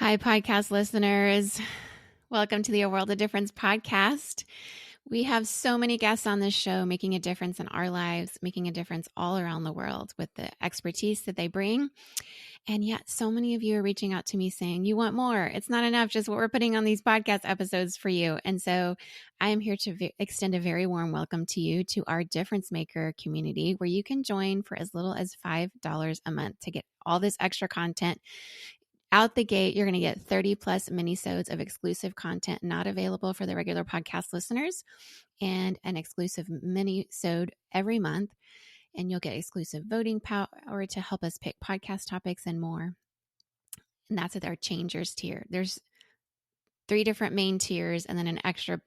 Hi, podcast listeners. Welcome to the A World of Difference podcast. We have so many guests on this show making a difference in our lives, making a difference all around the world with the expertise that they bring. And yet so many of you are reaching out to me saying, you want more. It's not enough just what we're putting on these podcast episodes for you. And so I am here to extend a very warm welcome to you to our Difference Maker community, where you can join for as little as $5 a month to get all this extra content. Out the gate, you're going to get 30 plus mini-sodes of exclusive content not available for the regular podcast listeners, and an exclusive mini-sode every month. And you'll get exclusive voting power to help us pick podcast topics and more. And that's at our Changers tier. There's 3 different main tiers and then an extra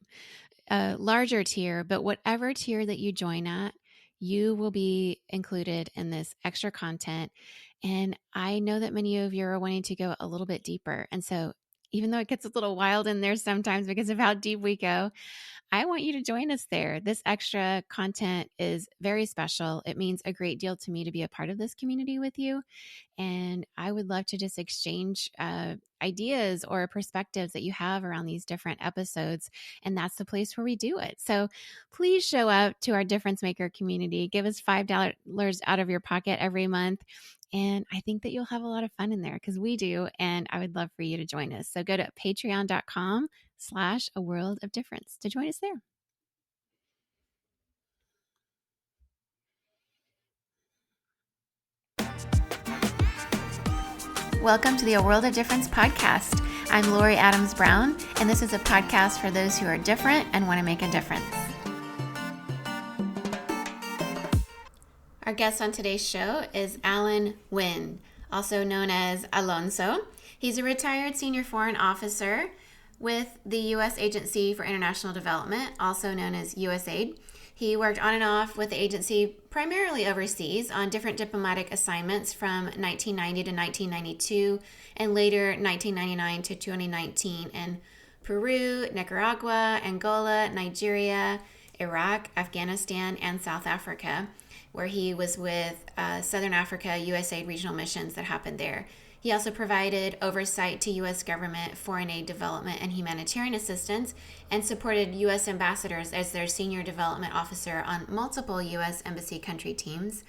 larger tier. But whatever tier that you join at, you will be included in this extra content. And I know that many of you are wanting to go a little bit deeper. And so even though it gets a little wild in there sometimes because of how deep we go, I want you to join us there. This extra content is very special. It means a great deal to me to be a part of this community with you. And I would love to just exchange ideas or perspectives that you have around these different episodes. And that's the place where we do it. So please show up to our Difference Maker community. Give us $5 out of your pocket every month. And I think that you'll have a lot of fun in there because we do. And I would love for you to join us. So go to patreon.com/A World of Difference to join us there. Welcome to the A World of Difference podcast. I'm Lori Adams Brown, and this is a podcast for those who are different and want to make a difference. Our guest on today's show is Allan Wynn, also known as Alonso. He's a retired senior foreign officer with the U.S. Agency for International Development, also known as USAID. He worked on and off with the agency primarily overseas on different diplomatic assignments from 1990 to 1992 and later 1999 to 2019 in Peru, Nicaragua, Angola, Nigeria, Iraq, Afghanistan, and South Africa, where he was with Southern Africa USAID regional missions that happened there. He also provided oversight to U.S. government, foreign aid development, and humanitarian assistance, and supported U.S. ambassadors as their senior development officer on multiple U.S. embassy country teams.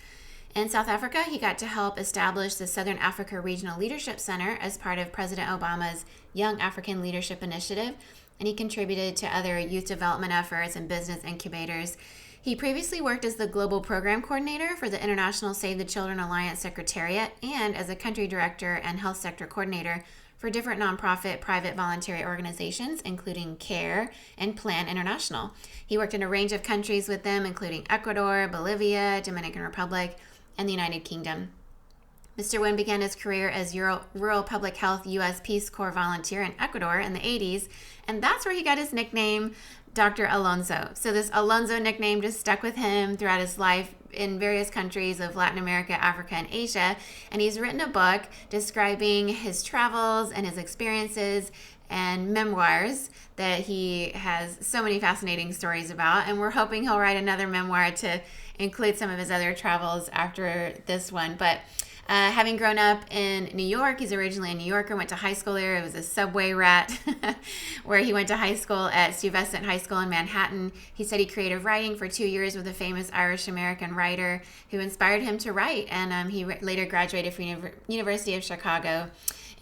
In South Africa, he got to help establish the Southern Africa Regional Leadership Center as part of President Obama's Young African Leadership Initiative, and he contributed to other youth development efforts and business incubators. He previously worked as the Global Program Coordinator for the International Save the Children Alliance Secretariat and as a Country Director and Health Sector Coordinator for different nonprofit private voluntary organizations, including CARE and Plan International. He worked in a range of countries with them, including Ecuador, Bolivia, Dominican Republic, and the United Kingdom. Mr. Wynn began his career as Rural Public Health U.S. Peace Corps volunteer in Ecuador in the 80s, and that's where he got his nickname, Dr. Alonso. So this Alonso nickname just stuck with him throughout his life in various countries of Latin America, Africa, and Asia. And he's written a book describing his travels and his experiences and memoirs that he has so many fascinating stories about. And we're hoping he'll write another memoir to include some of his other travels after this one. But having grown up in New York, he's originally a New Yorker, went to high school there. It was a subway rat where he went to high school at Stuyvesant High School in Manhattan. He studied creative writing for 2 years with a famous Irish-American writer who inspired him to write. And he later graduated from University of Chicago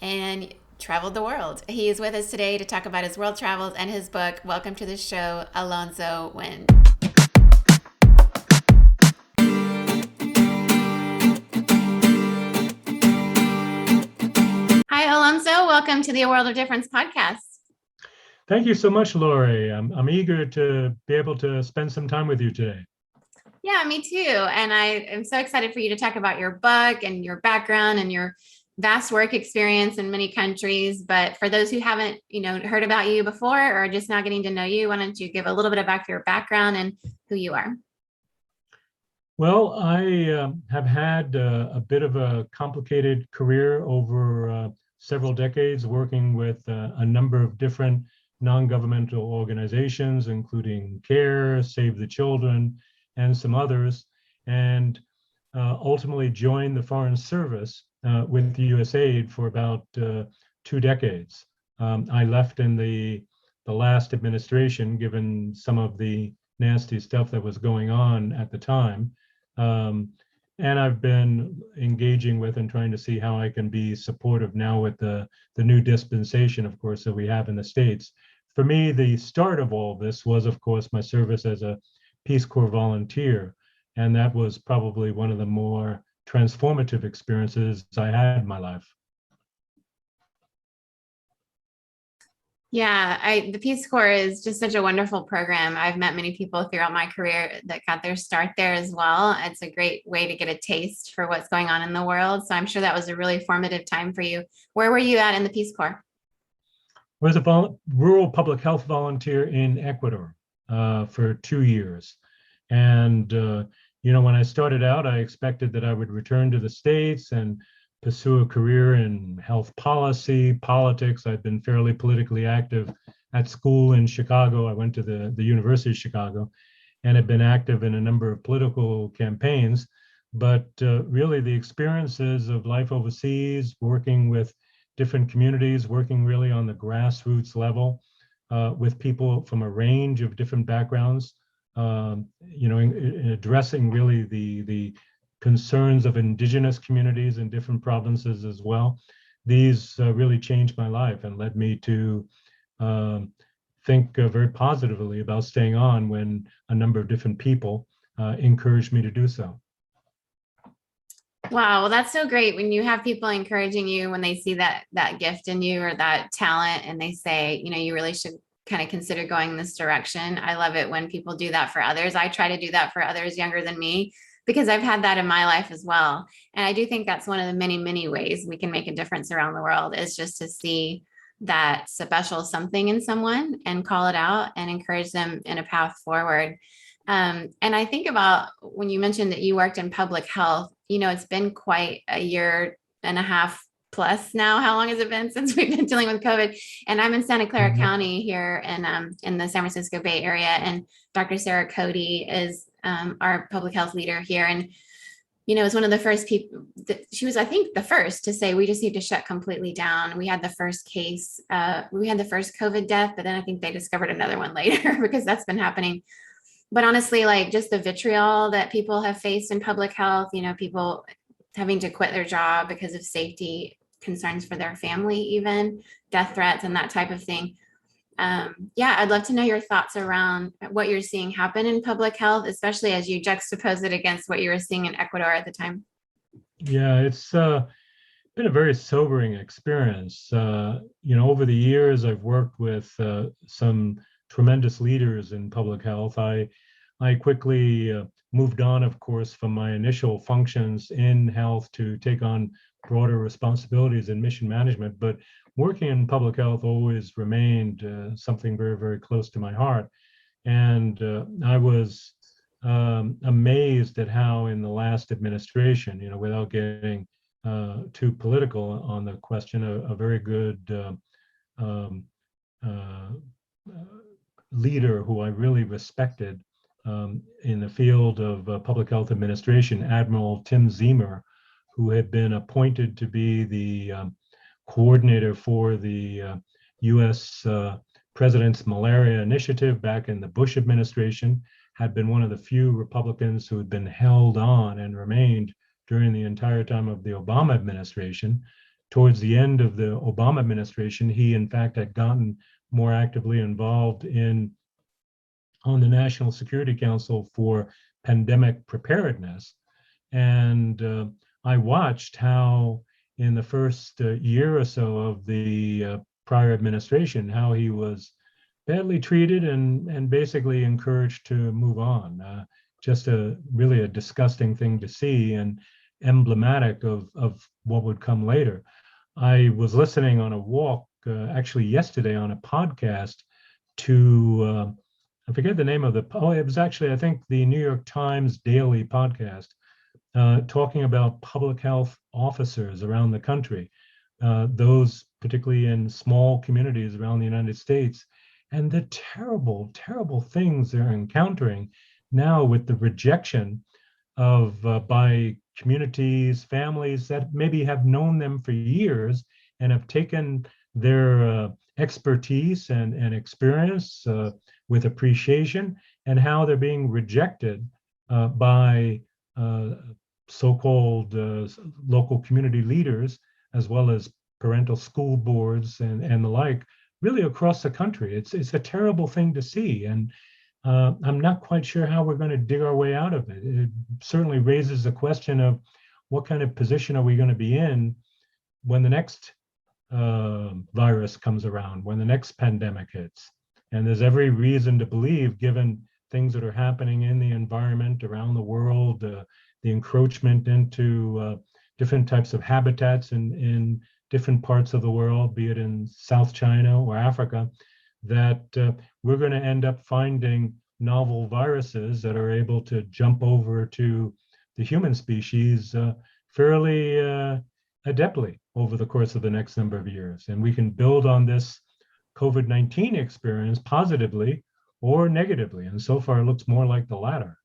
and traveled the world. He is with us today to talk about his world travels and his book. Welcome to the show, Alonso Wynn. Hi, Alonso. Welcome to the A World of Difference podcast. Thank you so much, Lori. I'm eager to be able to spend some time with you today. Yeah, me too. And I am so excited for you to talk about your book and your background and your vast work experience in many countries. But for those who haven't, heard about you before or just now getting to know you, why don't you give a little bit about your background and who you are? Well, I have had a bit of a complicated career over several decades, working with a number of different non-governmental organizations, including CARE, Save the Children, and some others, and ultimately joined the Foreign Service with the USAID for about 2 decades. I left in the last administration, given some of the nasty stuff that was going on at the time. And I've been engaging with and trying to see how I can be supportive now with the new dispensation, of course, that we have in the States. For me, the start of all this was, of course, my service as a Peace Corps volunteer. And that was probably one of the more transformative experiences I had in my life. Yeah, the Peace Corps is just such a wonderful program. I've met many people throughout my career that got their start there as well. It's a great way to get a taste for what's going on in the world. So I'm sure that was a really formative time for you. Where were you at in the Peace Corps? I was a rural public health volunteer in Ecuador for 2 years. And, when I started out, I expected that I would return to the States and pursue a career in health policy, politics. I've been fairly politically active at school in Chicago. I went to the University of Chicago and have been active in a number of political campaigns. But really, the experiences of life overseas, working with different communities, working really on the grassroots level with people from a range of different backgrounds, in addressing really the concerns of indigenous communities in different provinces as well. These really changed my life and led me to think very positively about staying on when a number of different people encouraged me to do so. Wow, well, that's so great when you have people encouraging you when they see that gift in you or that talent, and they say, you really should kind of consider going this direction. I love it when people do that for others. I try to do that for others younger than me because I've had that in my life as well. And I do think that's one of the many, many ways we can make a difference around the world is just to see that special something in someone and call it out and encourage them in a path forward. And I think about when you mentioned that you worked in public health, it's been quite a year and a half plus now. How long has it been since we've been dealing with COVID? And I'm in Santa Clara County here in the San Francisco Bay Area. And Dr. Sarah Cody is our public health leader here. And, it's one of the first people she was, I think, the first to say, we just need to shut completely down. We had the first case, we had the first COVID death, but then I think they discovered another one later because that's been happening. But honestly, like just the vitriol that people have faced in public health, people having to quit their job because of safety concerns for their family, even death threats and that type of thing. I'd love to know your thoughts around what you're seeing happen in public health, especially as you juxtapose it against what you were seeing in Ecuador at the time. Yeah, it's been a very sobering experience. Over the years, I've worked with some tremendous leaders in public health. I quickly moved on, of course, from my initial functions in health to take on broader responsibilities in mission management. But working in public health always remained something very, very close to my heart. And I was amazed at how in the last administration, without getting too political on the question, a very good leader who I really respected in the field of public health administration, Admiral Tim Ziemer, who had been appointed to be the coordinator for the U.S. President's Malaria Initiative back in the Bush administration, had been one of the few Republicans who had been held on and remained during the entire time of the Obama administration. Towards the end of the Obama administration, he in fact had gotten more actively involved on the National Security Council for pandemic preparedness. And I watched how in the first year or so of the prior administration, how he was badly treated and basically encouraged to move on. Just really a disgusting thing to see and emblematic of what would come later. I was listening on a walk actually yesterday on a podcast to, I forget the name of it was actually, I think, the New York Times Daily podcast, talking about public health officers around the country, those particularly in small communities around the United States, and the terrible, terrible things they're encountering now with the rejection of by communities, families that maybe have known them for years and have taken their expertise and experience with appreciation, and how they're being rejected by so-called local community leaders, as well as parental school boards and the like, really across the country. It's a terrible thing to see, and I'm not quite sure how we're going to dig our way out of it. It certainly raises the question of what kind of position are we going to be in when the next virus comes around, when the next pandemic hits. And there's every reason to believe, given things that are happening in the environment around the world, the encroachment into different types of habitats in different parts of the world, be it in South China or Africa, that we're going to end up finding novel viruses that are able to jump over to the human species fairly adeptly over the course of the next number of years. And we can build on this COVID-19 experience positively or negatively. And so far, it looks more like the latter.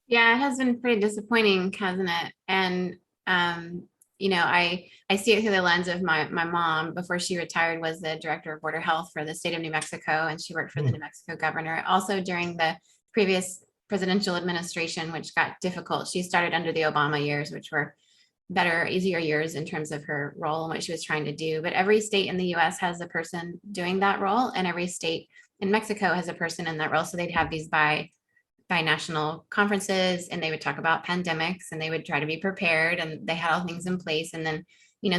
Yeah, it has been pretty disappointing, hasn't it? And I see it through the lens of my mom. Before she retired, was the director of border health for the state of New Mexico, and she worked for the New Mexico governor. Also during the previous presidential administration, which got difficult. She started under the Obama years, which were better, easier years in terms of her role and what she was trying to do. But every state in the US has a person doing that role, and every state in Mexico has a person in that role. So they'd have these bi-national conferences, and they would talk about pandemics, and they would try to be prepared, and they had all things in place. And then,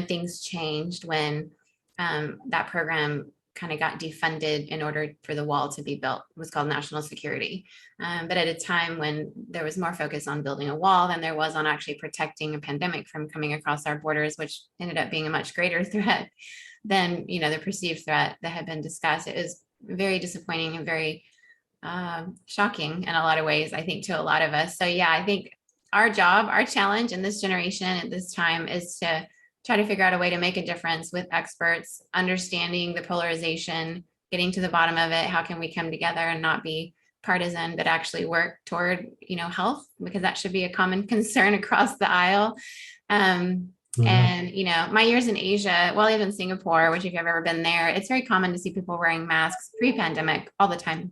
things changed when that program kind of got defunded in order for the wall to be built. It was called national security. But at a time when there was more focus on building a wall than there was on actually protecting a pandemic from coming across our borders, which ended up being a much greater threat than, the perceived threat that had been discussed. It was very disappointing and very shocking in a lot of ways, I think, to a lot of us. So yeah, I think our challenge in this generation at this time is to try to figure out a way to make a difference with experts, understanding the polarization, getting to the bottom of it. How can we come together and not be partisan, but actually work toward, health, because that should be a common concern across the aisle. And, my years in Asia, well, even Singapore, which if you've ever been there, it's very common to see people wearing masks pre-pandemic all the time.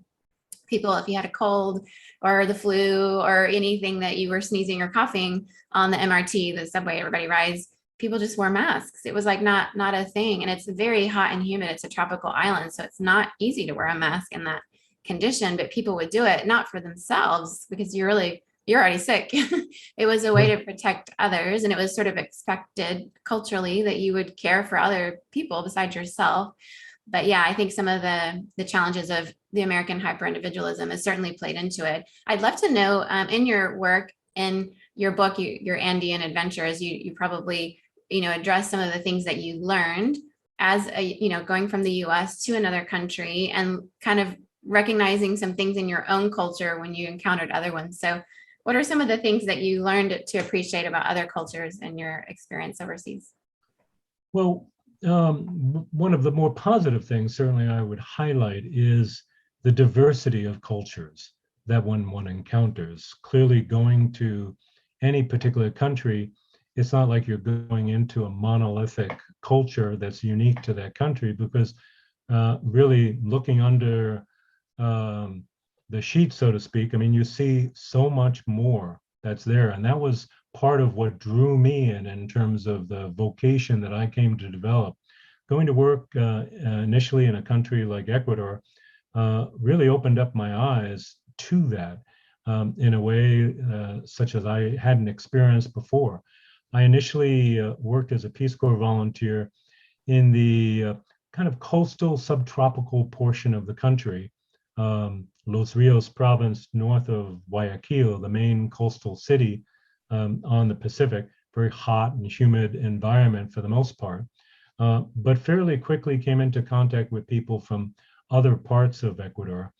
People, if you had a cold or the flu or anything that you were sneezing or coughing on the MRT, the subway everybody rides, people just wore masks. It was like not a thing. And it's very hot and humid. It's a tropical island, so it's not easy to wear a mask in that condition, but people would do it, not for themselves, because you're already sick. It was a way to protect others. And it was sort of expected culturally that you would care for other people besides yourself. But yeah, I think some of the challenges of the American hyper-individualism has certainly played into it. I'd love to know, in your work, in your book, your Andean adventures, you probably, address some of the things that you learned as going from the US to another country, and kind of recognizing some things in your own culture when you encountered other ones. So what are some of the things that you learned to appreciate about other cultures in your experience overseas? Well, one of the more positive things, certainly, I would highlight is the diversity of cultures that one encounters. Clearly, going to any particular country, it's not like you're going into a monolithic culture that's unique to that country, because really looking under the sheet, so to speak, I mean, you see so much more that's there. And that was part of what drew me in terms of the vocation that I came to develop. Going to work initially in a country like Ecuador really opened up my eyes to that in a way such as I hadn't experienced before. I initially worked as a Peace Corps volunteer in the kind of coastal subtropical portion of the country, Los Rios province north of Guayaquil, the main coastal city on the Pacific. Very hot and humid environment for the most part, but fairly quickly came into contact with people from other parts of Ecuador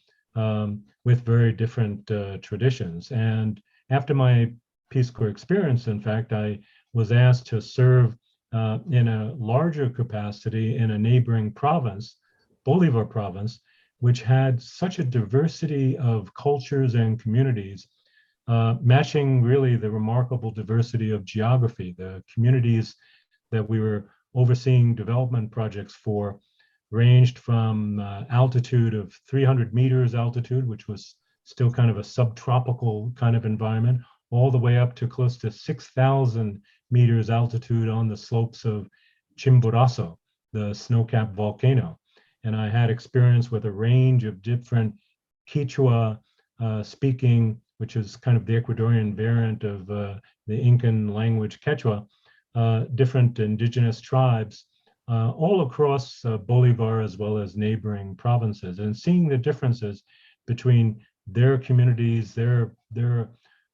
with very different traditions. And after my Peace Corps experience, in fact, I was asked to serve in a larger capacity in a neighboring province, Bolivar province, which had such a diversity of cultures and communities, matching really the remarkable diversity of geography. The communities that we were overseeing development projects for ranged from altitude of 300 meters altitude, which was still kind of a subtropical kind of environment, all the way up to close to 6,000 meters altitude on the slopes of Chimborazo, the snow-capped volcano. And I had experience with a range of different Quechua speaking, which is kind of the Ecuadorian variant of the Incan language Quechua, different indigenous tribes all across Bolivar as well as neighboring provinces, and seeing the differences between their communities, their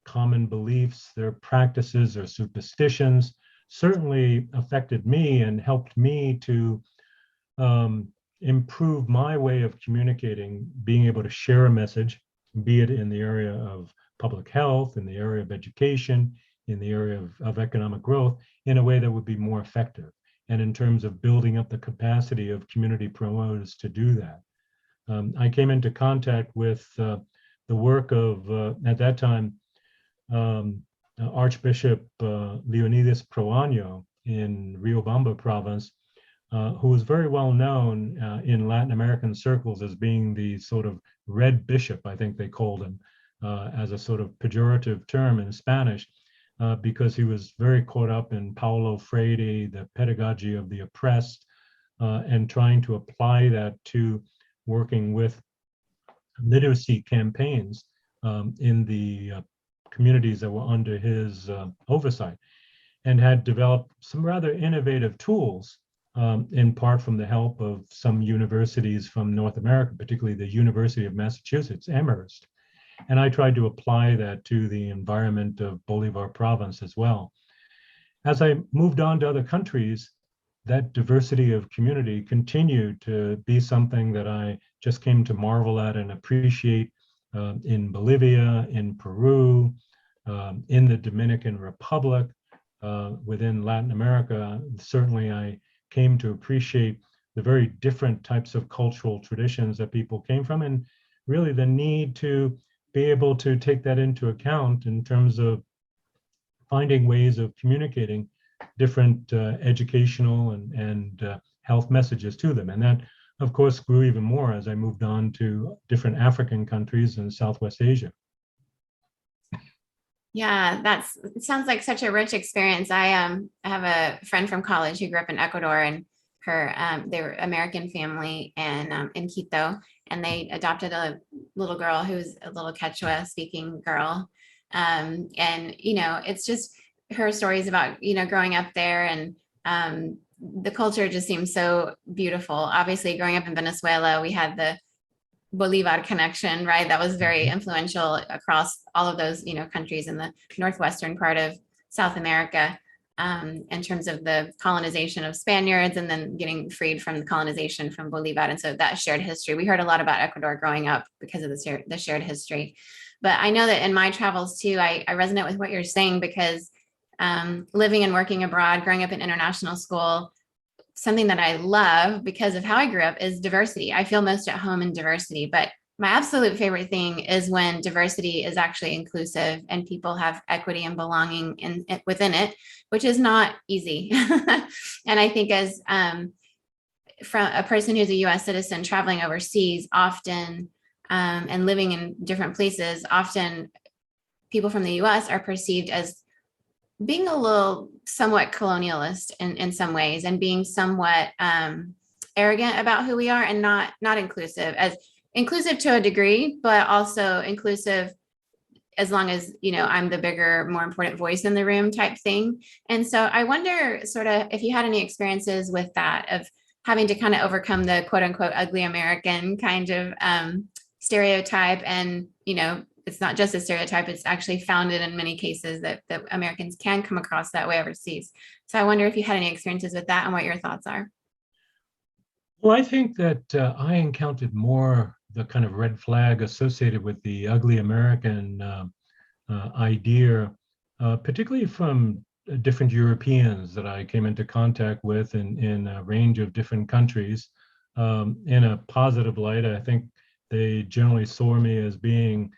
common beliefs, their practices or superstitions certainly affected me and helped me to improve my way of communicating, being able to share a message, be it in the area of public health, in the area of education, in the area of economic growth, in a way that would be more effective. And in terms of building up the capacity of community promoters to do that. I came into contact with the work of, at that time, Archbishop Leonidas Proaño in Riobamba province, who was very well known in Latin American circles as being the sort of red bishop, I think they called him, as a sort of pejorative term in Spanish, because he was very caught up in Paulo Freire, the pedagogy of the oppressed, and trying to apply that to working with literacy campaigns in the communities that were under his oversight, and had developed some rather innovative tools, in part from the help of some universities from North America, particularly the University of Massachusetts, Amherst. And I tried to apply that to the environment of Bolivar province as well. As I moved on to other countries, that diversity of community continued to be something that I just came to marvel at and appreciate in Bolivia, in Peru, in the Dominican Republic, within Latin America. Certainly, I came to appreciate the very different types of cultural traditions that people came from, and really the need to be able to take that into account in terms of finding ways of communicating different educational and health messages to them. And that, of course, grew even more as I moved on to different African countries in Southwest Asia. Yeah, it sounds like such a rich experience. I have a friend from college who grew up in Ecuador, and they were American family and in Quito, and they adopted a little girl who's a little Quechua speaking girl. And it's just her stories about growing up there, and the culture just seems so beautiful. Obviously, growing up in Venezuela, we had the Bolivar connection, right? That was very influential across all of those, countries in the northwestern part of South America, in terms of the colonization of Spaniards and then getting freed from the colonization from Bolivar. And so that shared history, we heard a lot about Ecuador growing up because of the shared history. But I know that in my travels too, I resonate with what you're saying, because living and working abroad, growing up in international school, something that I love because of how I grew up is diversity. I feel most at home in diversity, but my absolute favorite thing is when diversity is actually inclusive and people have equity and belonging within it, which is not easy. And I think as from a person who's a US citizen traveling overseas often, and living in different places, often people from the US are perceived as being a little somewhat colonialist in some ways, and being somewhat arrogant about who we are, and not inclusive, as inclusive to a degree, but also inclusive as long as, I'm the bigger, more important voice in the room type thing. And so I wonder sort of if you had any experiences with that, of having to kind of overcome the quote unquote ugly American kind of stereotype. And, it's not just a stereotype, it's actually founded in many cases that Americans can come across that way overseas. So I wonder if you had any experiences with that and what your thoughts are. Well, I think that I encountered more the kind of red flag associated with the ugly American idea, particularly from different Europeans that I came into contact with in a range of different countries. In a positive light, I think they generally saw me as being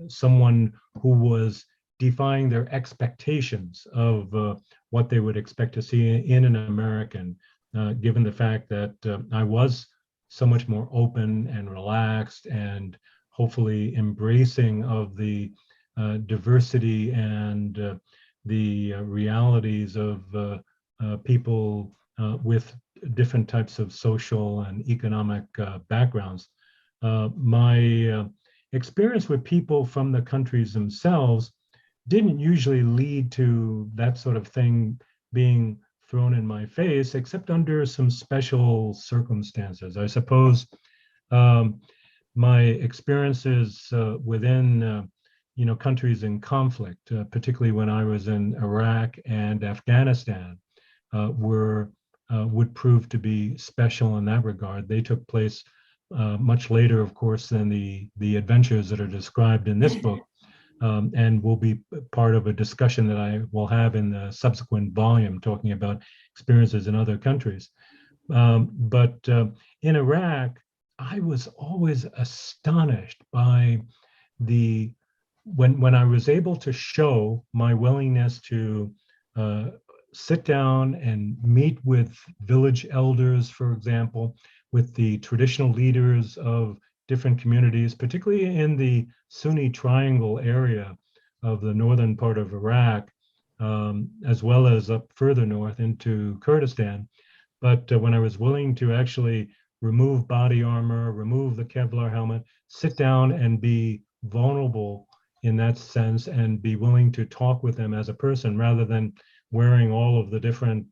someone who was defying their expectations of what they would expect to see in an American, given the fact that I was so much more open and relaxed and hopefully embracing of the diversity and the realities of people with different types of social and economic backgrounds. My experience with people from the countries themselves didn't usually lead to that sort of thing being thrown in my face, except under some special circumstances. I suppose my experiences within countries in conflict, particularly when I was in Iraq and Afghanistan, were would prove to be special in that regard. They took place much later, of course, than the adventures that are described in this book, and will be part of a discussion that I will have in the subsequent volume talking about experiences in other countries. But in Iraq, I was always astonished by the when I was able to show my willingness to sit down and meet with village elders, for example, with the traditional leaders of different communities, particularly in the Sunni Triangle area of the northern part of Iraq, as well as up further north into Kurdistan. But when I was willing to actually remove body armor, remove the Kevlar helmet, sit down and be vulnerable in that sense and be willing to talk with them as a person rather than wearing all of the different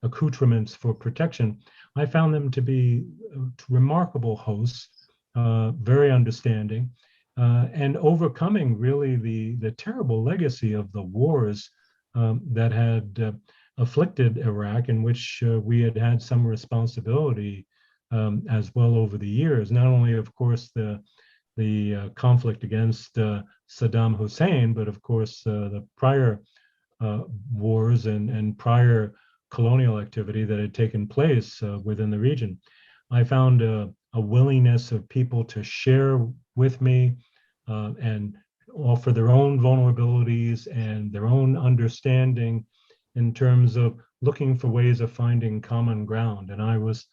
accoutrements for protection, I found them to be remarkable hosts, very understanding, and overcoming really the terrible legacy of the wars that had afflicted Iraq, in which we had had some responsibility as well over the years. Not only, of course, the conflict against Saddam Hussein, but of course the prior wars and prior colonial activity that had taken place within the region. I found a willingness of people to share with me and offer their own vulnerabilities and their own understanding in terms of looking for ways of finding common ground. And I was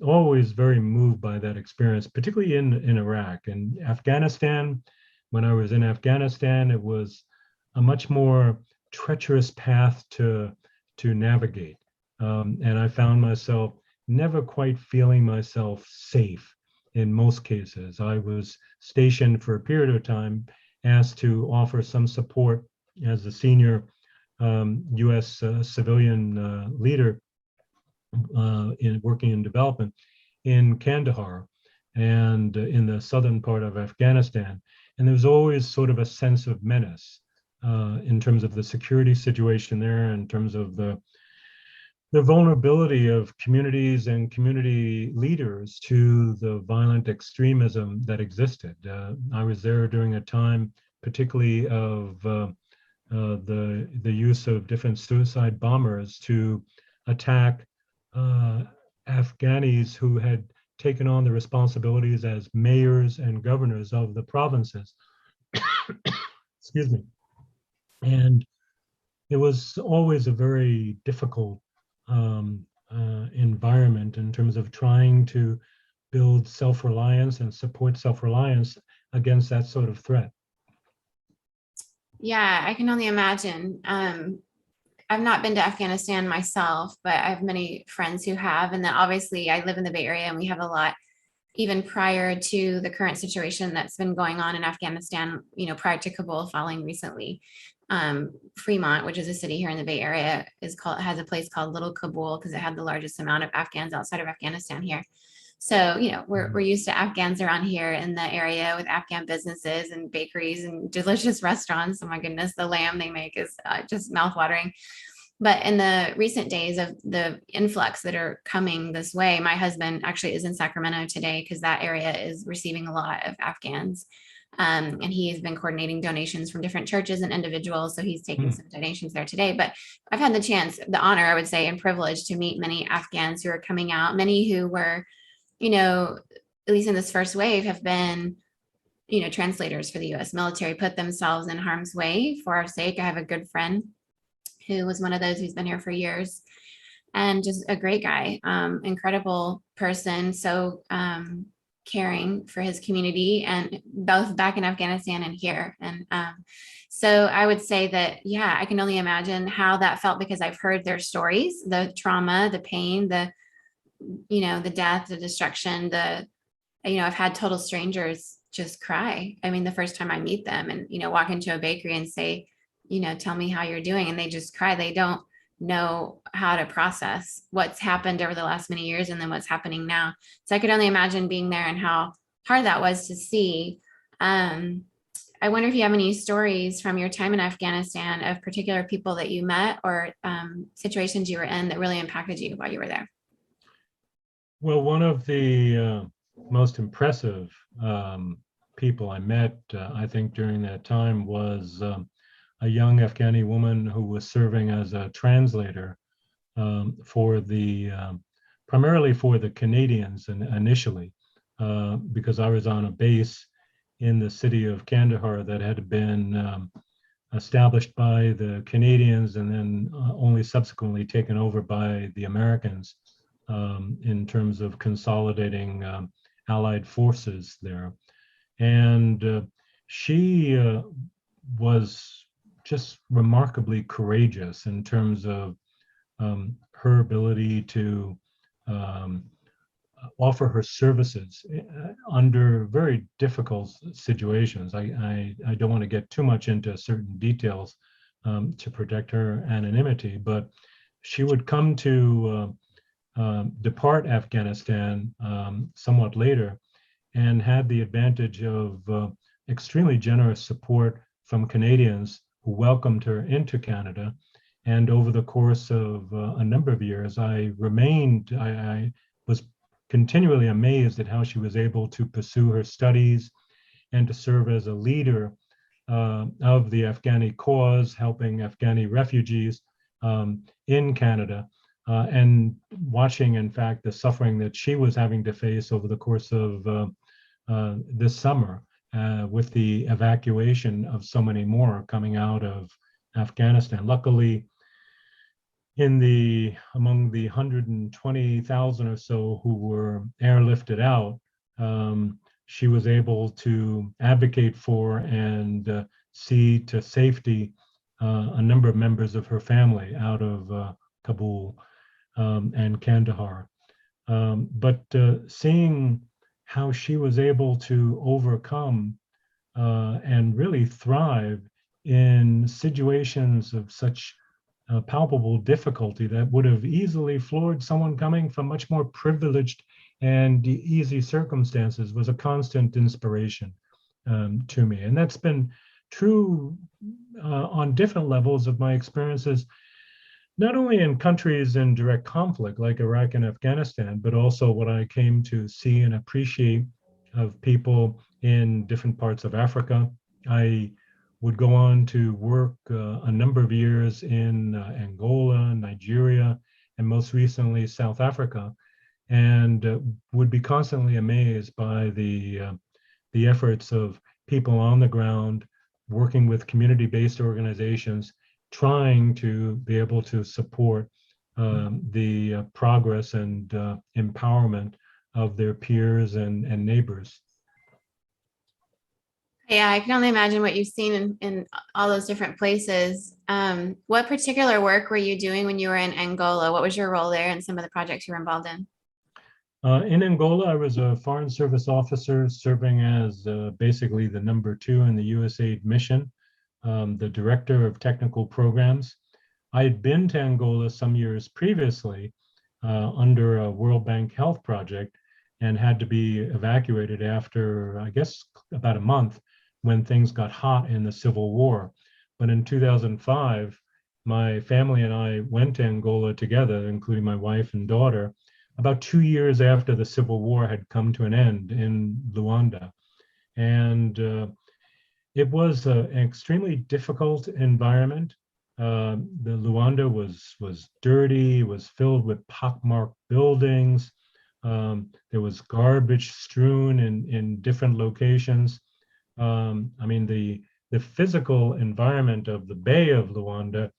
always very moved by that experience, particularly in Iraq and Afghanistan. When I was in Afghanistan, it was a much more treacherous path to navigate. And I found myself never quite feeling myself safe in most cases. I was stationed for a period of time, asked to offer some support as a senior US civilian leader in working in development in Kandahar and in the southern part of Afghanistan. And there was always sort of a sense of menace in terms of the security situation there, in terms of the vulnerability of communities and community leaders to the violent extremism that existed. I was there during a time, particularly of the use of different suicide bombers to attack Afghanis who had taken on the responsibilities as mayors and governors of the provinces. Excuse me. And it was always a very difficult environment in terms of trying to build self-reliance and support self-reliance against that sort of threat. Yeah, I can only imagine. I've not been to Afghanistan myself, but I have many friends who have. And then obviously I live in the Bay Area and we have a lot, even prior to the current situation that's been going on in Afghanistan, prior to Kabul falling recently. Fremont, which is a city here in the Bay Area, has a place called Little Kabul because it had the largest amount of Afghans outside of Afghanistan here. So, we're used to Afghans around here in the area with Afghan businesses and bakeries and delicious restaurants. Oh my goodness, the lamb they make is just mouthwatering. But in the recent days of the influx that are coming this way, my husband actually is in Sacramento today because that area is receiving a lot of Afghans. And he has been coordinating donations from different churches and individuals. So he's taking some donations there today. But I've had the honor, I would say, and privilege to meet many Afghans who are coming out, many who were, at least in this first wave, have been translators for the U.S. military put themselves in harm's way for our sake. I have a good friend who was one of those who's been here for years and just a great guy, incredible person. So caring for his community and both back in Afghanistan and here. And so I would say that, yeah, I can only imagine how that felt because I've heard their stories, the trauma, the pain, the death, the destruction, I've had total strangers just cry. I mean, the first time I meet them and, walk into a bakery and say, tell me how you're doing. And they just cry. They don't know how to process what's happened over the last many years and then what's happening now. So I could only imagine being there and how hard that was to see. I wonder if you have any stories from your time in Afghanistan of particular people that you met or situations you were in that really impacted you while you were there. Well, one of the most impressive people I met, I think, during that time was a young Afghani woman who was serving as a translator for primarily for the Canadians initially, because I was on a base in the city of Kandahar that had been established by the Canadians and then only subsequently taken over by the Americans in terms of consolidating Allied forces there. And she was just remarkably courageous in terms of her ability to offer her services under very difficult situations. I don't want to get too much into certain details to protect her anonymity, but she would come to depart Afghanistan somewhat later and had the advantage of extremely generous support from Canadians who welcomed her into Canada. And over the course of a number of years, I was continually amazed at how she was able to pursue her studies and to serve as a leader of the Afghani cause, helping Afghani refugees in Canada, and watching, in fact, the suffering that she was having to face over the course of this summer with the evacuation of so many more coming out of Afghanistan. Luckily, among the 120,000 or so who were airlifted out, she was able to advocate for and see to safety a number of members of her family out of Kabul and Kandahar. But seeing how she was able to overcome and really thrive in situations of such palpable difficulty that would have easily floored someone coming from much more privileged and easy circumstances was a constant inspiration to me. And that's been true on different levels of my experiences, not only in countries in direct conflict like Iraq and Afghanistan, but also what I came to see and appreciate of people in different parts of Africa. I would go on to work a number of years in Angola, Nigeria, and most recently South Africa, and would be constantly amazed by the efforts of people on the ground working with community-based organizations, trying to be able to support the progress and empowerment of their peers and neighbors. Yeah, I can only imagine what you've seen in all those different places. What particular work were you doing when you were in Angola? What was your role there and some of the projects you were involved in? In Angola, I was a Foreign Service officer serving as basically the number 2 in the USAID mission, the director of technical programs. I had been to Angola some years previously under a World Bank health project and had to be evacuated after, I guess, about a month when things got hot in the Civil War. But in 2005, my family and I went to Angola together, including my wife and daughter, about 2 years after the Civil War had come to an end in Luanda. And it was an extremely difficult environment. The Luanda was dirty, was filled with pockmarked buildings. There was garbage strewn in different locations. I mean, the physical environment of the Bay of Luanda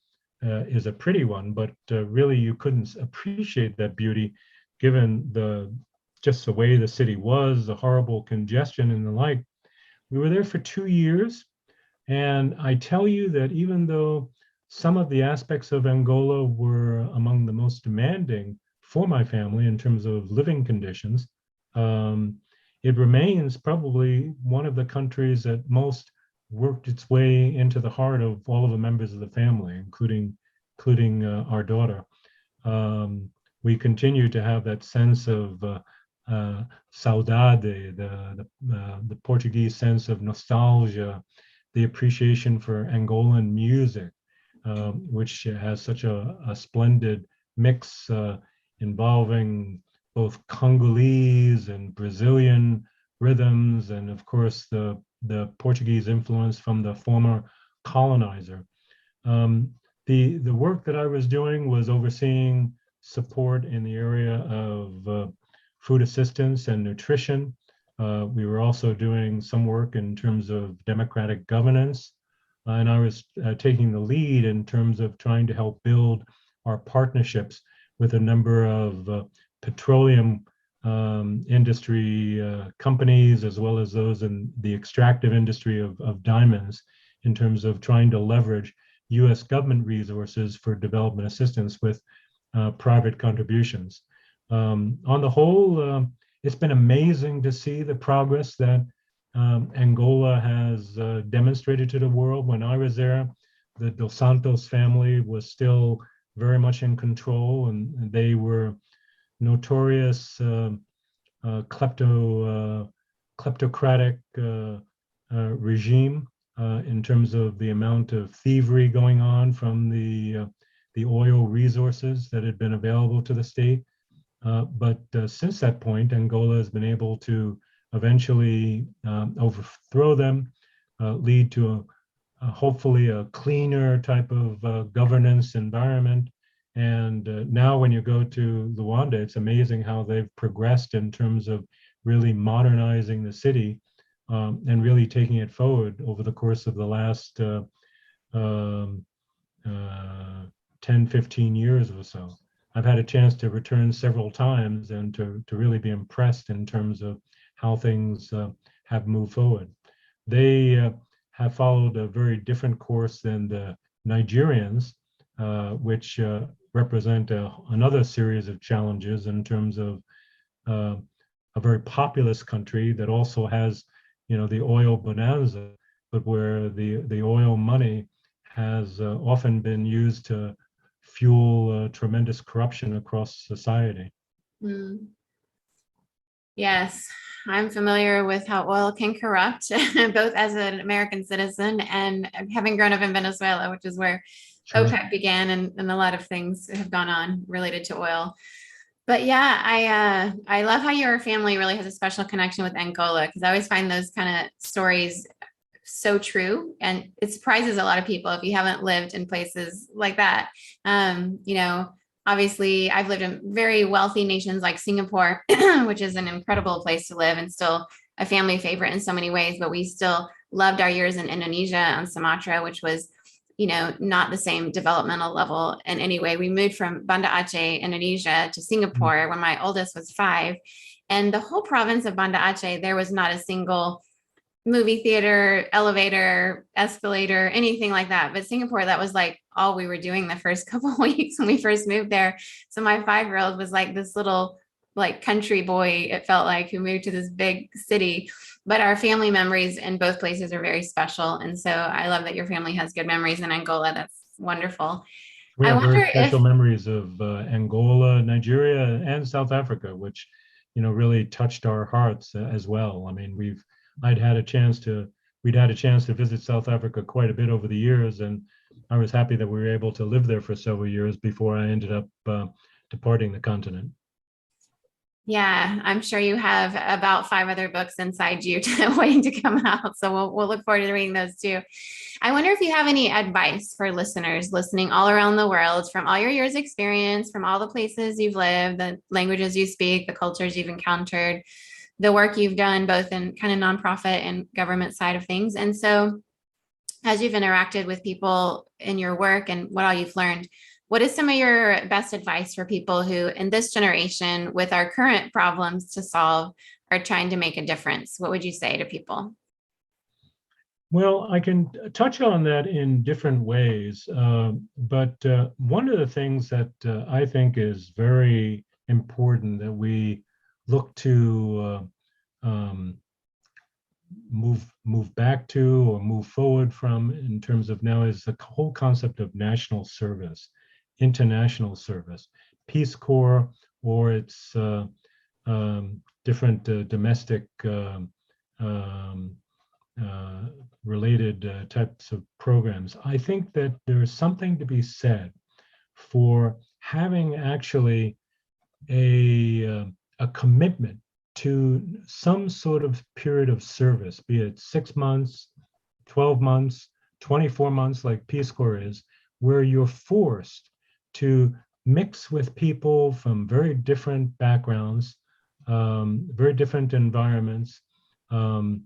is a pretty one, but really you couldn't appreciate that beauty given the just the way the city was, the horrible congestion and the like. We were there for 2 years, and I tell you that even though some of the aspects of Angola were among the most demanding for my family in terms of living conditions, um, it remains probably one of the countries that most worked its way into the heart of all of the members of the family, including our daughter. Um, we continue to have that sense of saudade, the Portuguese sense of nostalgia, the appreciation for Angolan music, which has such a splendid mix involving both Congolese and Brazilian rhythms, and of course the Portuguese influence from the former colonizer. Um, the work that I was doing was overseeing support in the area of food assistance and nutrition. We were also doing some work in terms of democratic governance, and I was taking the lead in terms of trying to help build our partnerships with a number of petroleum industry companies, as well as those in the extractive industry of diamonds, in terms of trying to leverage US government resources for development assistance with private contributions. On the whole, it's been amazing to see the progress that Angola has demonstrated to the world. When I was there, the Dos Santos family was still very much in control, and they were notorious kleptocratic regime in terms of the amount of thievery going on from the oil resources that had been available to the state. But since that point, Angola has been able to eventually overthrow them, lead to hopefully a cleaner type of governance environment. And now, when you go to Luanda, it's amazing how they've progressed in terms of really modernizing the city and really taking it forward over the course of the last um, uh, 10, 15 years or so. I've had a chance to return several times and to really be impressed in terms of how things have moved forward. They have followed a very different course than the Nigerians, which represent another series of challenges in terms of uh, a very populous country that also has, the oil bonanza, but where the oil money has often been used to fuel tremendous corruption across society. Mm. Yes, I'm familiar with how oil can corrupt, both as an American citizen and having grown up in Venezuela, which is where Sure. OPEC began, and a lot of things have gone on related to oil. But yeah, I love how your family really has a special connection with Angola, because I always find those kind of stories so true, and it surprises a lot of people if you haven't lived in places like that. Obviously I've lived in very wealthy nations like Singapore, which is an incredible place to live and still a family favorite in so many ways, but we still loved our years in Indonesia on Sumatra, which was not the same developmental level in any way. We moved from Banda Aceh, Indonesia, to Singapore when my oldest was 5, and the whole province of Banda Aceh, there was not a single movie theater, elevator, escalator, anything like that. But Singapore, that was like all we were doing the first couple of weeks when we first moved there. So my 5-year-old was like this little like country boy, it felt like, who moved to this big city. But our family memories in both places are very special. And so I love that your family has good memories in Angola. That's wonderful. We I have very wonder special if, memories of Angola, Nigeria, and South Africa, which really touched our hearts as well. I mean, I'd had a chance to we'd had a chance to visit South Africa quite a bit over the years, and I was happy that we were able to live there for several years before I ended up departing the continent. yeah, I'm sure you have about 5 other books inside you waiting to come out. So we'll look forward to reading those too. I wonder if you have any advice for listeners listening all around the world, from all your years' experience, from all the places you've lived, the languages you speak, the cultures you've encountered. the work you've done both in kind of nonprofit and government side of things. And so as you've interacted with people in your work and what all you've learned, what is some of your best advice for people who in this generation with our current problems to solve are trying to make a difference? What would you say to people? Well, I can touch on that in different ways, but one of the things that I think is very important that we look to um, move back to or move forward from in terms of now is the whole concept of national service, international service, Peace Corps, or its different domestic um, uh, related types of programs. I think that there's something to be said for having actually a commitment to some sort of period of service, be it 6 months, 12 months, 24 months, like Peace Corps is, where you're forced to mix with people from very different backgrounds, very different environments, um,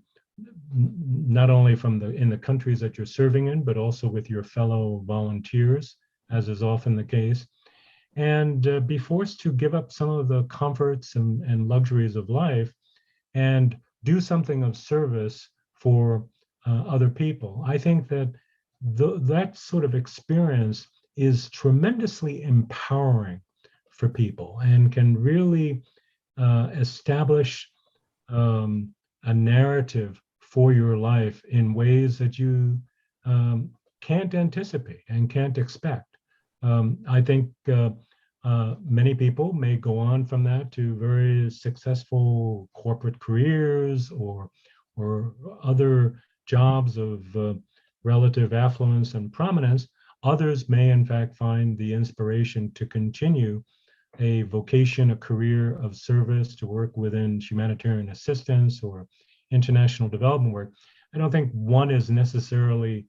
not only from in the countries that you're serving in, but also with your fellow volunteers, as is often the case, and be forced to give up some of the comforts and luxuries of life and do something of service for other people. I think that that sort of experience is tremendously empowering for people and can really establish a narrative for your life in ways that you can't anticipate and can't expect. I think many people may go on from that to very successful corporate careers or other jobs of relative affluence and prominence. Others may, in fact, find the inspiration to continue a vocation, a career of service, to work within humanitarian assistance or international development work. I don't think one is necessarily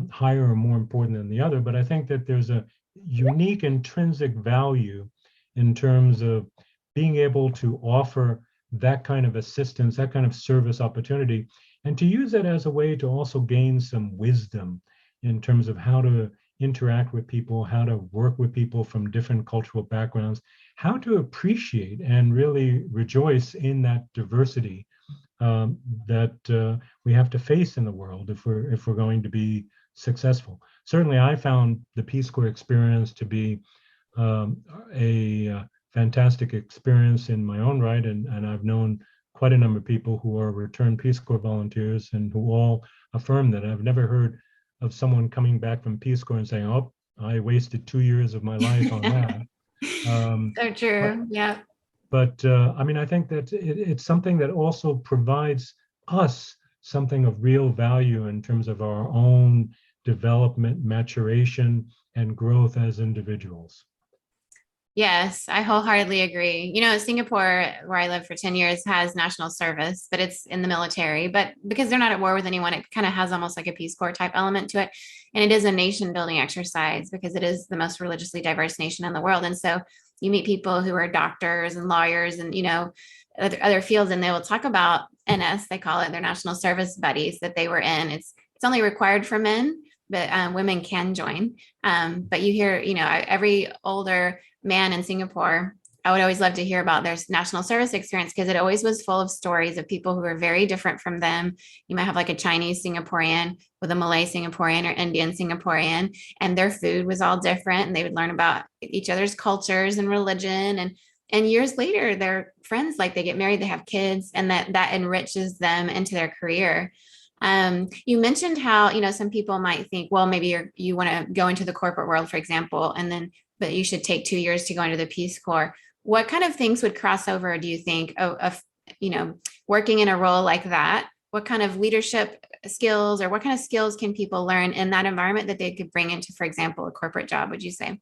higher or more important than the other, but I think that there's a unique intrinsic value in terms of being able to offer that kind of assistance, that kind of service opportunity, and to use it as a way to also gain some wisdom in terms of how to interact with people, how to work with people from different cultural backgrounds, how to appreciate and really rejoice in that diversity that we have to face in the world if we're going to be successful. Certainly, I found the Peace Corps experience to be a fantastic experience in my own right, and I've known quite a number of people who are returned Peace Corps volunteers and who all affirm that. I've never heard of someone coming back from Peace Corps and saying, "Oh, I wasted 2 years of my life on that." So But true. Yeah. I mean, I think that it's something that also provides us something of real value in terms of our own development, maturation, and growth as individuals. Yes, I wholeheartedly agree. You know, Singapore, where I lived for 10 years, has national service, but it's in the military. But because they're not at war with anyone, it kind of has almost like a Peace Corps type element to it. And it is a nation building exercise because it is the most religiously diverse nation in the world. And so you meet people who are doctors and lawyers and, other fields, and they will talk about NS, they call it their national service buddies that they were in. It's only required for men, but women can join. But you hear, every older man in Singapore, I would always love to hear about their national service experience because it always was full of stories of people who were very different from them. You might have like a Chinese Singaporean with a Malay Singaporean or Indian Singaporean, and their food was all different, and they would learn about each other's cultures and religion. And years later, they're friends, like they get married, they have kids, and that enriches them into their career. You mentioned how, some people might think, well, maybe you want to go into the corporate world, for example, but you should take 2 years to go into the Peace Corps. What kind of things would cross over, do you think, of working in a role like that? What kind of leadership skills or what kind of skills can people learn in that environment that they could bring into, for example, a corporate job, would you say?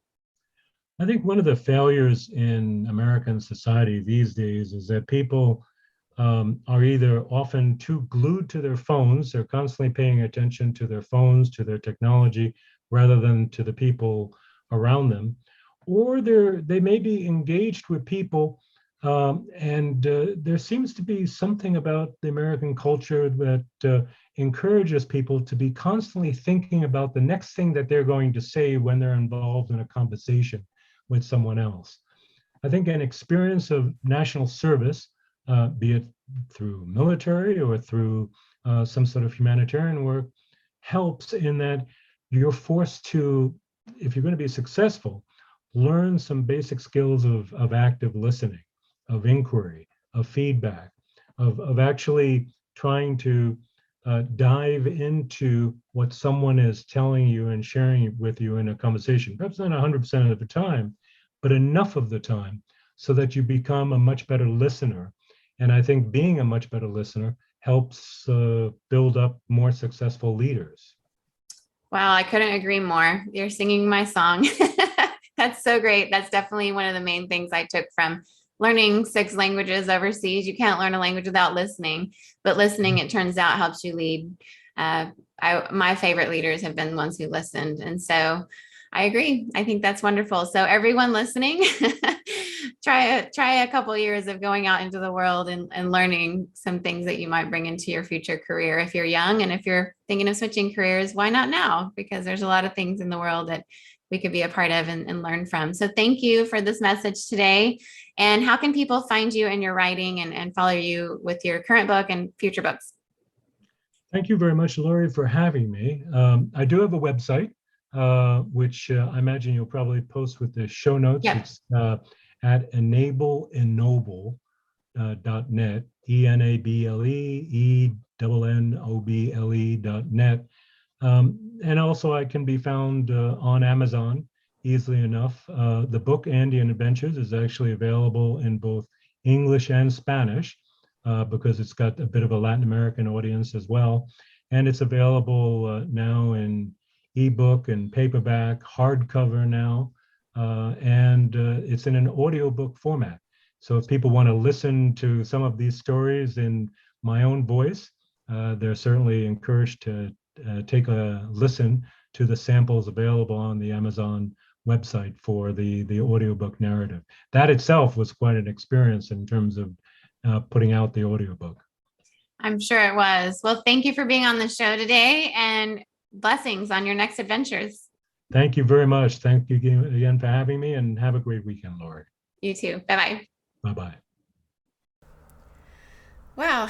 I think one of the failures in American society these days is that people are either often too glued to their phones, they're constantly paying attention to their phones, to their technology, rather than to the people around them, or they may be engaged with people And there seems to be something about the American culture that encourages people to be constantly thinking about the next thing that they're going to say when they're involved in a conversation with someone else. I think an experience of national service, be it through military or through some sort of humanitarian work, helps in that you're forced to, if you're going to be successful, learn some basic skills of active listening, of inquiry, of feedback, of actually trying to dive into what someone is telling you and sharing with you in a conversation. Perhaps not 100% of the time, but enough of the time so that you become a much better listener. And I think being a much better listener helps build up more successful leaders. Wow, I couldn't agree more. You're singing my song. That's so great. That's definitely one of the main things I took from learning 6 languages overseas. You can't learn a language without listening, but listening, it turns out, helps you lead. My favorite leaders have been the ones who listened. And so I agree. I think that's wonderful. So everyone listening, try a couple of years of going out into the world and learning some things that you might bring into your future career. If you're young and if you're thinking of switching careers, why not now? Because there's a lot of things in the world that we could be a part of and learn from. So thank you for this message today. And how can people find you in your writing and follow you with your current book and future books? Thank you very much, Lori, for having me. I do have a website, which I imagine you'll probably post with the show notes. Yep. It's at enableenoble.net, ENABLE, and also I can be found on Amazon easily enough. The book Andean Adventures is actually available in both English and Spanish because it's got a bit of a Latin American audience as well. And it's available now in ebook and paperback, hardcover now, and it's in an audiobook format. So if people want to listen to some of these stories in my own voice, they're certainly encouraged to take a listen to the samples available on the Amazon website for the audiobook narrative. That itself was quite an experience in terms of putting out the audiobook. I'm sure it was. Well, thank you for being on the show today and blessings on your next adventures. Thank you very much. Thank you again for having me, and have a great weekend, Lori. You too. Bye-bye. Bye-bye. Wow.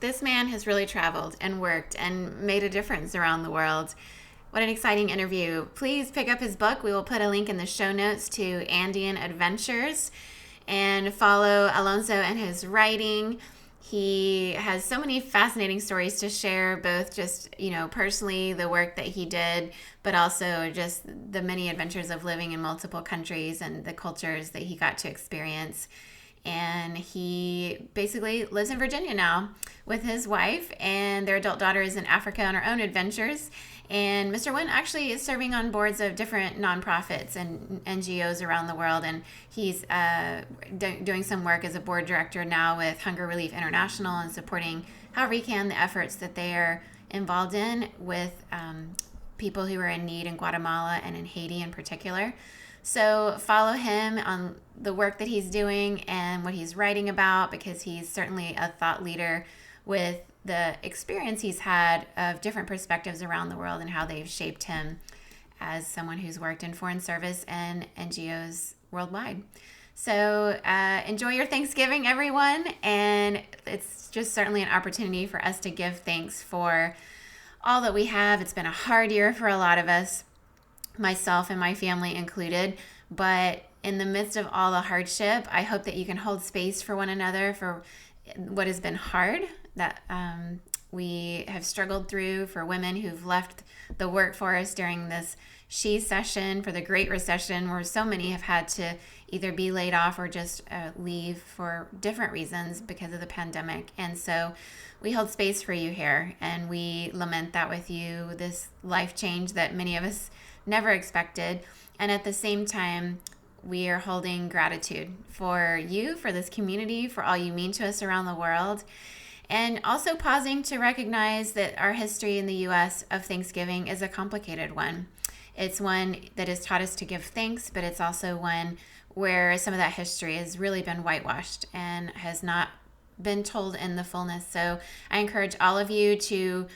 This man has really traveled and worked and made a difference around the world. What an exciting interview. Please pick up his book. We will put a link in the show notes to Andean Adventures, and follow Alonso and his writing. He has so many fascinating stories to share, both just, personally, the work that he did, but also just the many adventures of living in multiple countries and the cultures that he got to experience. And he basically lives in Virginia now with his wife, and their adult daughter is in Africa on her own adventures. And Mr. Nguyen actually is serving on boards of different nonprofits and NGOs around the world. And he's doing some work as a board director now with Hunger Relief International and supporting however he can the efforts that they are involved in with people who are in need in Guatemala and in Haiti in particular. So follow him on the work that he's doing and what he's writing about, because he's certainly a thought leader with the experience he's had of different perspectives around the world and how they've shaped him as someone who's worked in foreign service and NGOs worldwide. So enjoy your Thanksgiving, everyone. And it's just certainly an opportunity for us to give thanks for all that we have. It's been a hard year for a lot of us, myself and my family included. But in the midst of all the hardship, I hope that you can hold space for one another for what has been hard, that we have struggled through, for women who've left the workforce during this she-cession, for the Great Recession, where so many have had to either be laid off or just leave for different reasons because of the pandemic. And so we hold space for you here, and we lament that with you, this life change that many of us never expected. And at the same time, we are holding gratitude for you, for this community, for all you mean to us around the world. And also pausing to recognize that our history in the U.S. of Thanksgiving is a complicated one. It's one that has taught us to give thanks, but it's also one where some of that history has really been whitewashed and has not been told in the fullness. So I encourage all of you to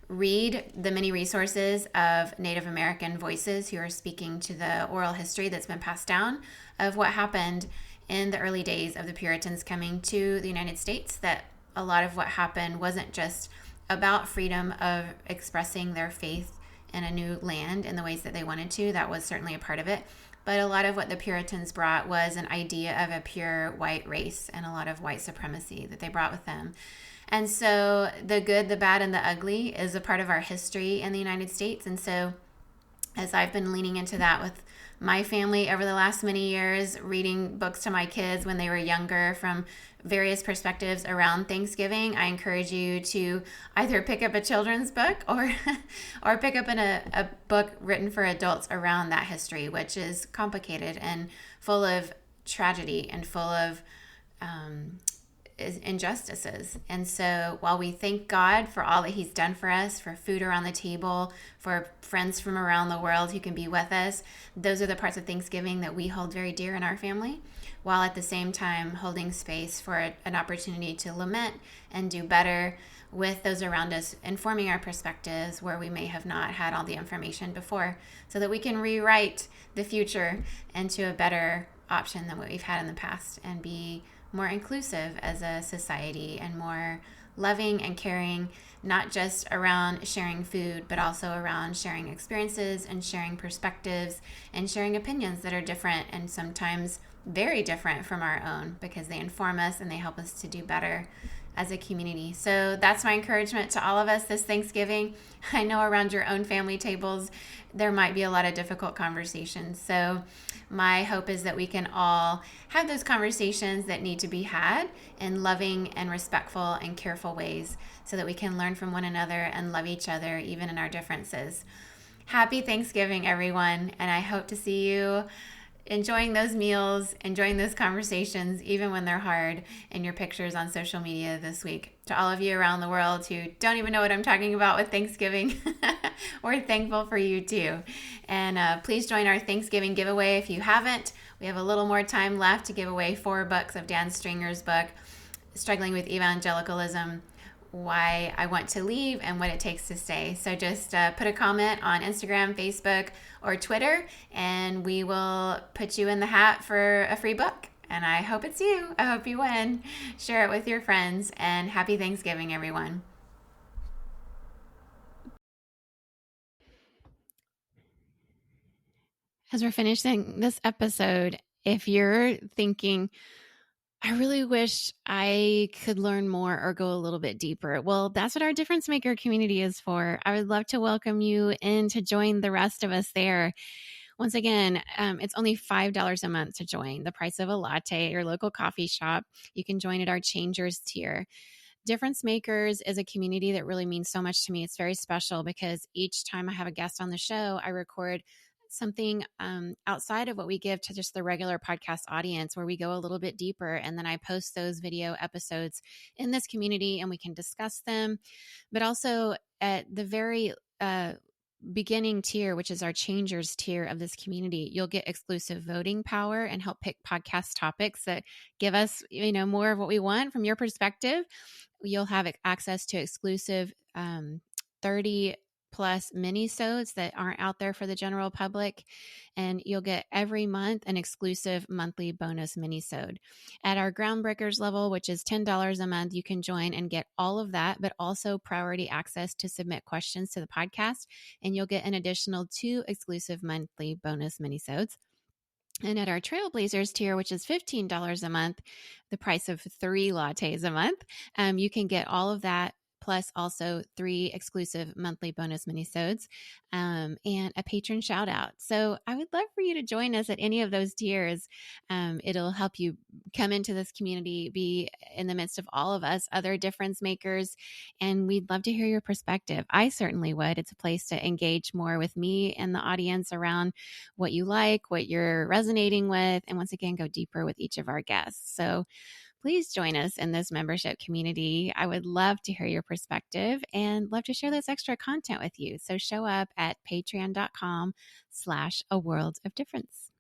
read the many resources of Native American voices who are speaking to the oral history that's been passed down of what happened in the early days of the Puritans coming to the United States, that a lot of what happened wasn't just about freedom of expressing their faith in a new land in the ways that they wanted to. That was certainly a part of it. But a lot of what the Puritans brought was an idea of a pure white race and a lot of white supremacy that they brought with them. And so the good, the bad, and the ugly is a part of our history in the United States. And so as I've been leaning into that with my family over the last many years, reading books to my kids when they were younger from various perspectives around Thanksgiving, I encourage you to either pick up a children's book or or pick up a book written for adults around that history, which is complicated and full of tragedy and full of injustices. And so while we thank God for all that he's done for us, for food around the table, for friends from around the world who can be with us, those are the parts of Thanksgiving that we hold very dear in our family, while at the same time holding space for an opportunity to lament and do better with those around us, informing our perspectives where we may have not had all the information before, so that we can rewrite the future into a better option than what we've had in the past and be more inclusive as a society and more loving and caring, not just around sharing food, but also around sharing experiences and sharing perspectives and sharing opinions that are different and sometimes very different from our own, because they inform us and they help us to do better as a community. So that's my encouragement to all of us this Thanksgiving. I know around your own family tables, there might be a lot of difficult conversations. So my hope is that we can all have those conversations that need to be had in loving and respectful and careful ways, so that we can learn from one another and love each other even in our differences. Happy Thanksgiving, everyone, and I hope to see you enjoying those meals, enjoying those conversations, even when they're hard, in your pictures on social media this week. To all of you around the world who don't even know what I'm talking about with Thanksgiving, we're thankful for you too. And please join our Thanksgiving giveaway if you haven't. We have a little more time left to give away 4 books of Dan Stringer's book, Struggling with Evangelicalism: Why I Want to Leave and What It Takes to Stay. So just put a comment on Instagram, Facebook, or Twitter, and we will put you in the hat for a free book. And I hope it's you. I hope you win. Share it with your friends, and happy Thanksgiving, everyone. As we're finishing this episode, if you're thinking, I really wish I could learn more or go a little bit deeper, well, that's what our Difference Maker community is for. I would love to welcome you in to join the rest of us there. Once again, it's only $5 a month to join, the price of a latte at your local coffee shop. You can join at our Changers tier. Difference Makers is a community that really means so much to me. It's very special because each time I have a guest on the show, I record something outside of what we give to just the regular podcast audience, where we go a little bit deeper, and then I post those video episodes in this community and we can discuss them. But also at the very beginning tier, which is our Changers tier of this community, you'll get exclusive voting power and help pick podcast topics that give us, more of what we want from your perspective. You'll have access to exclusive 30 plus mini-sodes that aren't out there for the general public. And you'll get every month an exclusive monthly bonus mini-sode. At our Groundbreakers level, which is $10 a month, you can join and get all of that, but also priority access to submit questions to the podcast. And you'll get an additional 2 exclusive monthly bonus mini-sodes. And at our Trailblazers tier, which is $15 a month, the price of 3 lattes a month, you can get all of that, plus also 3 exclusive monthly bonus minisodes, and a patron shout out. So I would love for you to join us at any of those tiers. It'll help you come into this community, be in the midst of all of us, other difference makers, and we'd love to hear your perspective. I certainly would. It's a place to engage more with me and the audience around what you like, what you're resonating with, and once again, go deeper with each of our guests. So please join us in this membership community. I would love to hear your perspective and love to share this extra content with you. So show up at patreon.com/a world of difference.